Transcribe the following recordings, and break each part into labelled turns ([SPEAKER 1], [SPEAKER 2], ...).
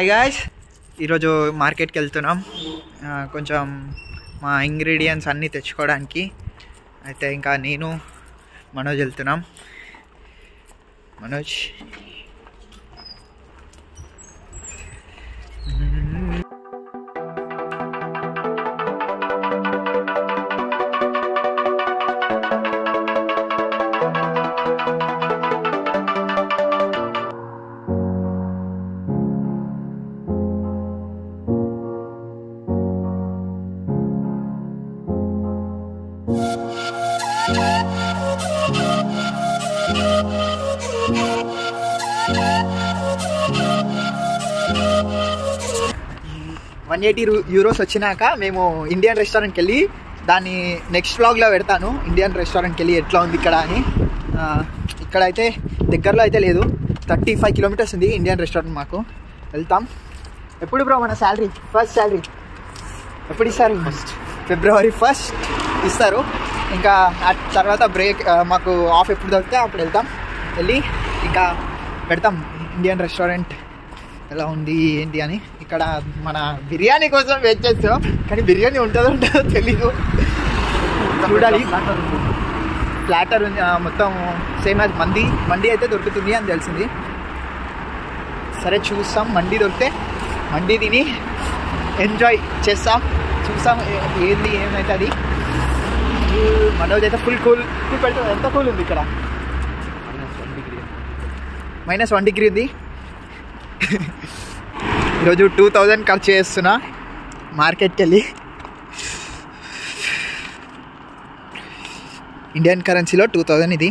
[SPEAKER 1] Hi guys, ఈరోజు మార్కెట్కి వెళ్తున్నాం. కొంచెం మా ఇంగ్రీడియంట్స్ అన్నీ తెచ్చుకోవడానికి. అయితే ఇంకా నేను మనోజ్ వెళ్తున్నాం. మనోజ్ €180 వచ్చినాక మేము ఇండియన్ రెస్టారెంట్కి వెళ్ళి దాన్ని నెక్స్ట్ వ్లాగ్లో పెడతాను. ఇండియన్ రెస్టారెంట్కి వెళ్ళి ఎట్లా ఉంది ఇక్కడ అని. ఇక్కడైతే దగ్గరలో అయితే లేదు, 35 కిలోమీటర్స్ ఉంది ఇండియన్ రెస్టారెంట్. మాకు వెళ్తాం. ఎప్పుడు బ్రో మన ఫస్ట్ శాలరీ ఎప్పుడు ఇస్తారు? February 1st ఇస్తారు. ఇంకా ఆ తర్వాత బ్రేక్, మాకు ఆఫ్ ఎప్పుడు దొరికితే అప్పుడు వెళ్తాం. వెళ్ళి ఇంకా పెడతాం ఇండియన్ రెస్టారెంట్ ఎలా ఉంది ఏంటి అని. ఇక్కడ మన బిర్యానీ కోసం వెయిట్ చేస్తాం, కానీ బిర్యానీ ఉంటుందో తెలీదు, చూడాలి. ప్లాటర్ మొత్తం సేమ్ యాజ్ మండి అయితే దొరుకుతుంది అని తెలిసింది. సరే చూస్తాం, మండి దొరికితే మండి తిని ఎంజాయ్ చేస్తాం. చూస్తాం ఏంది ఏమైతే అది. మనోజ్ అయితే ఫుల్ కూల్ పెడతాం. ఎంత కూల్ ఉంది ఇక్కడ, -1 డిగ్రీ ఉంది. ఈరోజు 2000 ఖర్చు చేస్తున్నా మార్కెట్కి వెళ్ళి. ఇండియన్ కరెన్సీలో 2000 ఇది.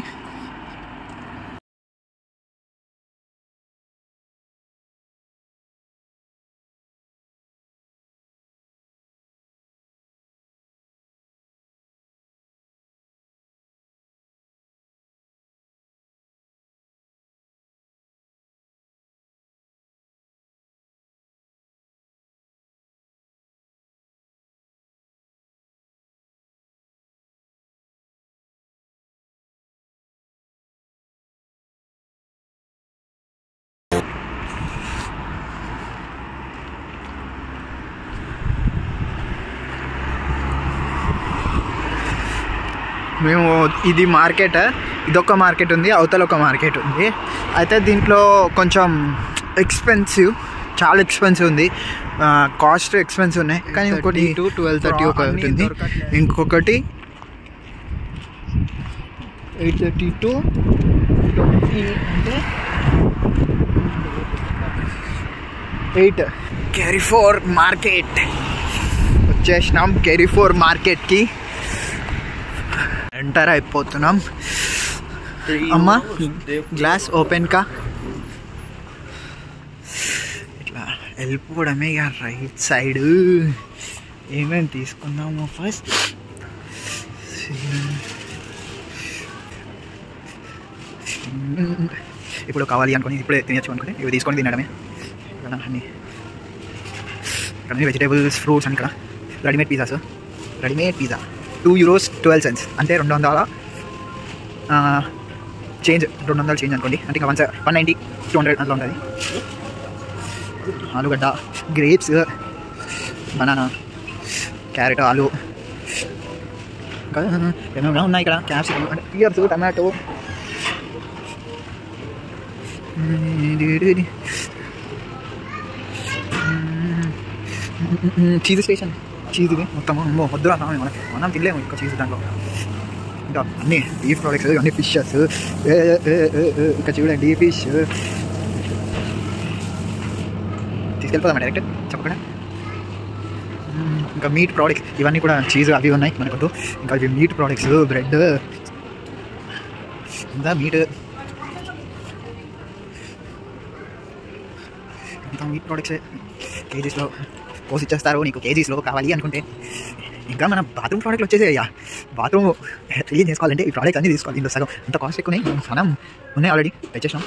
[SPEAKER 1] మేము ఇది మార్కెట్, ఇదొక మార్కెట్ ఉంది, అవతల ఒక మార్కెట్ ఉంది. అయితే దీంట్లో కొంచెం ఎక్స్పెన్సివ్, చాలా ఎక్స్పెన్సివ్ ఉంది. కాస్ట్ ఎక్స్పెన్సివ్ ఉన్నాయి. కానీ ఒకటి 1230 ఒకటి ఉంది, ఇంకొకటి 832 20 అంటే 8. కేరీఫోర్ మార్కెట్ వచ్చేసినాం. కేరీఫోర్ మార్కెట్కి ఎంటర్ అయిపోతున్నాం. అమ్మా గ్లాస్ ఓపెన్ కా ఇట్లా వెళ్ళిపోవడమే. ఇక రైట్ సైడ్ ఏమేమి తీసుకుందాము ఫస్ట్. ఇప్పుడు కావాలి అనుకుని ఇప్పుడే తినచ్చు అనుకుని ఇవి తీసుకొని తినడమే. అన్నీ ఇక్కడ వెజిటేబుల్స్, ఫ్రూట్స్ అని. ఇక్కడ రెడీమేడ్ పిజ్జా €2.12 అంటే 200 చేంజ్, 200 చేంజ్ అనుకోండి. అంటే ఇంకా 190 200 అట్లా ఉంటుంది. ఆలుగడ్డ, గ్రేప్స్, బనానా, క్యారెట్, ఆలు, ఇంకా ఏమేమి ఉన్నాయి ఇక్కడ. Capsicum, pears, tomato, cheese station. Cheese ఇది మొత్తం వద్దురా మనం తినలేము ఇంకా చీజ్ దాంట్లో. ఇంకా అన్నీ బీఫ్ ప్రోడక్ట్స్, అన్నీ ఫిషెస్. ఇంకా చూడండి ఫిష్ తీసుకెళ్ళిపోదాం డైరెక్ట్ చెప్పకుండా. ఇంకా మీట్ ప్రోడక్ట్స్ ఇవన్నీ కూడా చీజ్ అవి ఉన్నాయి మనకు. ఇంకా ఇవి మీట్ ప్రోడక్ట్స్, బ్రెడ్, ఇంకా మీట్, ఇంకా మీట్ ప్రోడక్ట్స్ కేజీస్లో కోసి ఇచ్చేస్తారు నీకు. కేజీస్లో కావాలి అనుకుంటే. ఇంకా మన బాత్రూమ్ ప్రోడక్ట్లు వచ్చేసాయ్యా. బాత్రూమ్ క్లీన్ చేసుకోవాలంటే ఈ ప్రోడక్ట్స్ అన్నీ తీసుకోవాలి. దీంట్లో సగం అంత కాస్ట్ ఎక్కువ మనం ఉన్నాయి, ఆల్రెడీ తెచ్చేసాం.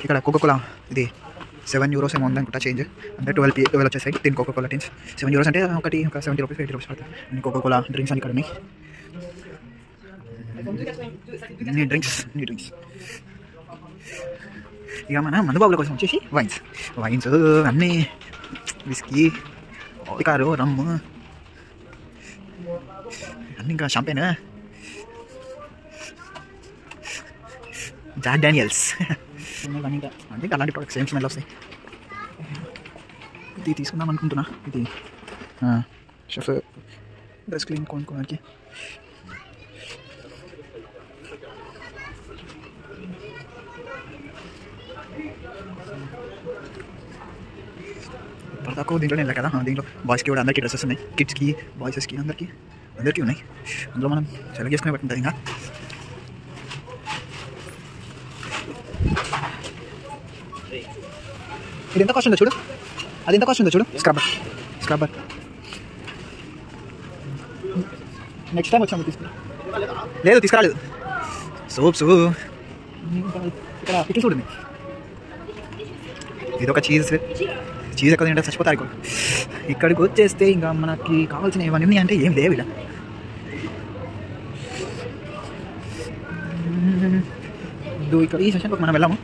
[SPEAKER 1] ఇక్కడ కోకోకోలా ఇది €7 ఏమో ఉందనుకుంటా చేంజ్. అంటే 12 వచ్చేసాయి. 10 కోకోకోలా టిన్స్. €7 అంటే ఒకటి ఒక ₹70 ₹80 పడుతుంది. అన్ని కోకోకోలా డ్రింక్స్ అని ఇక్కడ ఉన్నాయి. డ్రింక్స్ ఇక మన మందుబాబుల కోసం వచ్చేసి వైన్స్ అన్నీ విస్కీ కారు రమ్ము అన్నీ ఇంకా షాంపైన్ జాక్ డానియల్స్ ఇంకా అంటే అలాంటి ప్రొడక్ట్స్ సేమ్ స్మెల్ వస్తాయి. ఇది తీసుకుందాం అనుకుంటున్నా. ఇది షెఫ్ డ్రెస్ క్లీన్ కొనుక్కోడానికి. ఇప్పటిదాకా దీంట్లో వెళ్ళా కదా, దీంట్లో బాయ్స్కి కూడా అందరికీ డ్రెస్సెస్ ఉన్నాయి, కిడ్స్కి బాయ్సెస్కి అందరికీ ఉన్నాయి. అందులో మనం సెలెక్ట్ చేసుకునే బట్టి ఉంటుంది. ఇంకా ఇది ఎంత కాస్ట్ ఉందో చూడు, అది ఎంత కాస్ట్ ఉందో చూడు. స్క్రబ్బర్ నెక్స్ట్ టైం వచ్చాము లేదు తీసుకురాలేదు. సోప్స్ ఇక్కడ పికిల్స్ కూడా ఉంది. ఇది ఒక చీజ్ ఎక్కడ తింటే చచ్చిపోతారు. ఇక్కడికి వచ్చేస్తే ఇంకా మనకి కావాల్సిన ఇవన్నీ అంటే ఏం లేవు ఇలా. ఇక్కడ ఈ సెషన్కి మనం వెళ్ళాము,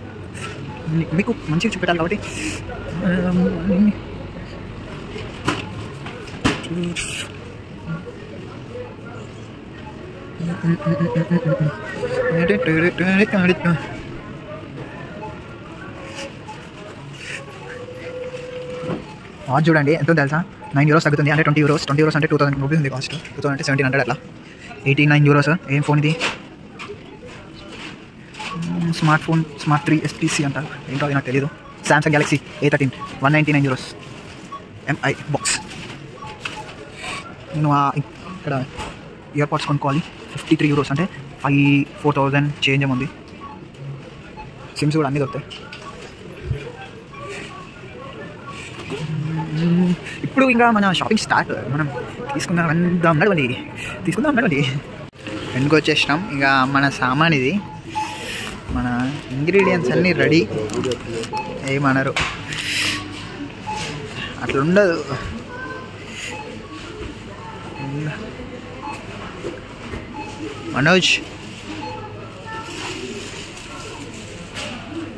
[SPEAKER 1] మీకు మంచిగా చూపెట్టాలి కాబట్టి. కాస్ట్ చూడండి ఎంతో తెలుసా, €9 తగ్గుతుంది. అంటే €20 అంటే 2000 రూపీస్ ఉంది కాస్ట్. 2000 అంటే 1700 అట్లా. €89 ఏం ఫోన్ ఇది? స్మార్ట్ ఫోన్ స్మార్ట్ 3 STC అంటారు, ఏంటో అది నాకు తెలీదు. Samsung Galaxy A13 €199 MI box. నేను ఇక్కడ ఇయర్పాడ్స్ కొనుక్కోవాలి. €53 అంటే 4,000 చేంజ్ ఏముంది. సిమ్స్ కూడా అన్నీ దొరుకుతాయి. ఇప్పుడు ఇంకా మన షాపింగ్ స్టార్ట్. మనం తీసుకుందాం నడవండి. ఎందుకు వచ్చేసినాం. ఇక మన సామాన్ ఇది, మన ఇంగ్రీడియంట్స్ అన్నీ రెడీ. ఏమనరు, అట్లా ఉండదు. మనోజ్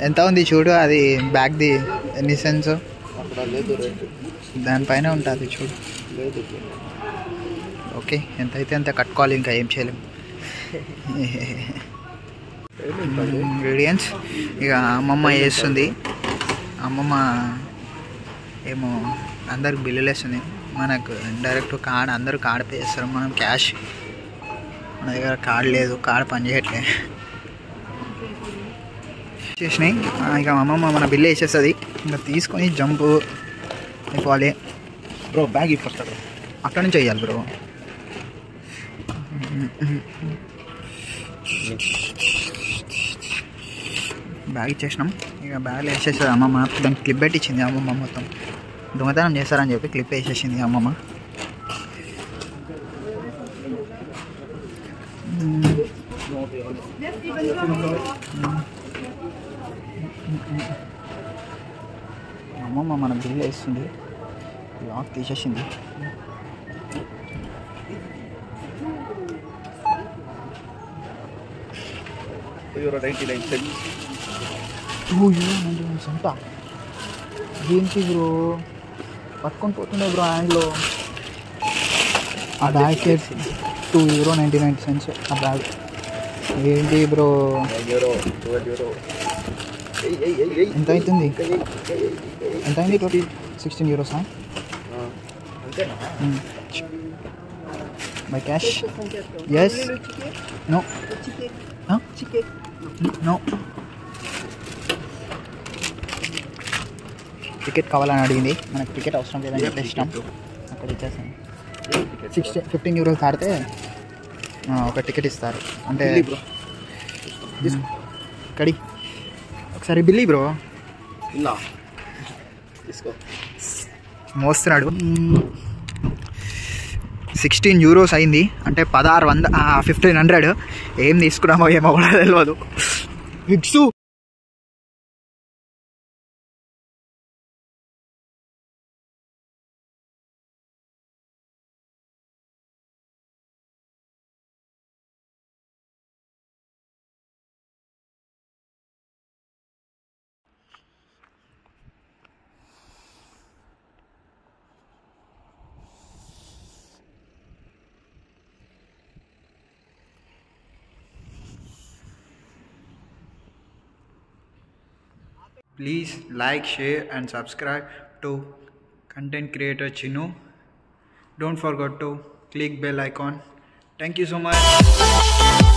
[SPEAKER 1] ఎంత ఉంది చూడు, అది బ్యాగ్ది ఎన్ని సెన్స్ దానిపైన ఉంటుంది చూడు. ఓకే, ఎంత అయితే అంత కట్టుకోవాలి, ఇంకా ఏం చేయలేము. ఇంగ్రీడియంట్స్ ఇక అమ్మమ్మ వేస్తుంది. అమ్మమ్మ ఏమో అందరికి బిల్లులు వేస్తుంది. మనకు డైరెక్ట్ కార్డ్, అందరూ కార్డ్ పే చేస్తారు, మనం క్యాష్. మన దగ్గర కార్డ్ లేదు, కార్డ్ పనిచేయట్లే. చేసినాయి ఇక అమ్మమ్మ మన బిల్లు వేసేస్తుంది. ఇంకా తీసుకొని జంపు అయిపోవాలి. బ్రో బ్యాగ్ ఇప్పొస్తాడు, అక్కడి నుంచి వేయాలి బ్రో. బ్యాగ్ ఇచ్చేసినాం. ఇక బ్యాగ్లో వేసేస్తుంది అమ్మమ్మ. దానికి క్లిప్ పెట్టించింది అమ్మమ్మ. మొత్తం దొంగతనం చేస్తారని చెప్పి క్లిప్ వేసేసింది అమ్మమ్మ. అమ్మమ్మ మన బిల్లు వేస్తుంది, లాక్ తీసేసింది. €2.99 ఏంటి బ్రో, పట్టుకొని పోతుండే బ్రో హ్యాండ్లో. ఆ బ్యాగ్ €2.99 ఆ బ్యాగ్. ఏంటి బ్రో, ఎంత అవుతుంది? ఎంత అయింది total? €16. By cash? Yes. No no. Ticket కావాలని అడిగింది. మనకు టికెట్ అవసరం లేదని చెప్పేసినాం. అక్కడ ఇచ్చేసాను. €15 దాటితే ఒక టికెట్ ఇస్తారు. అంటే కడి ఒకసారి బిల్లి బ్రో మోస్తున్నాడు. €16 అయింది. అంటే 1,600 ఏం తీసుకున్నామో ఏమో కూడా తెలియదు. విక్సు Please like, share and subscribe to content creator Chinu. Don't forget to click bell icon. Thank you so much.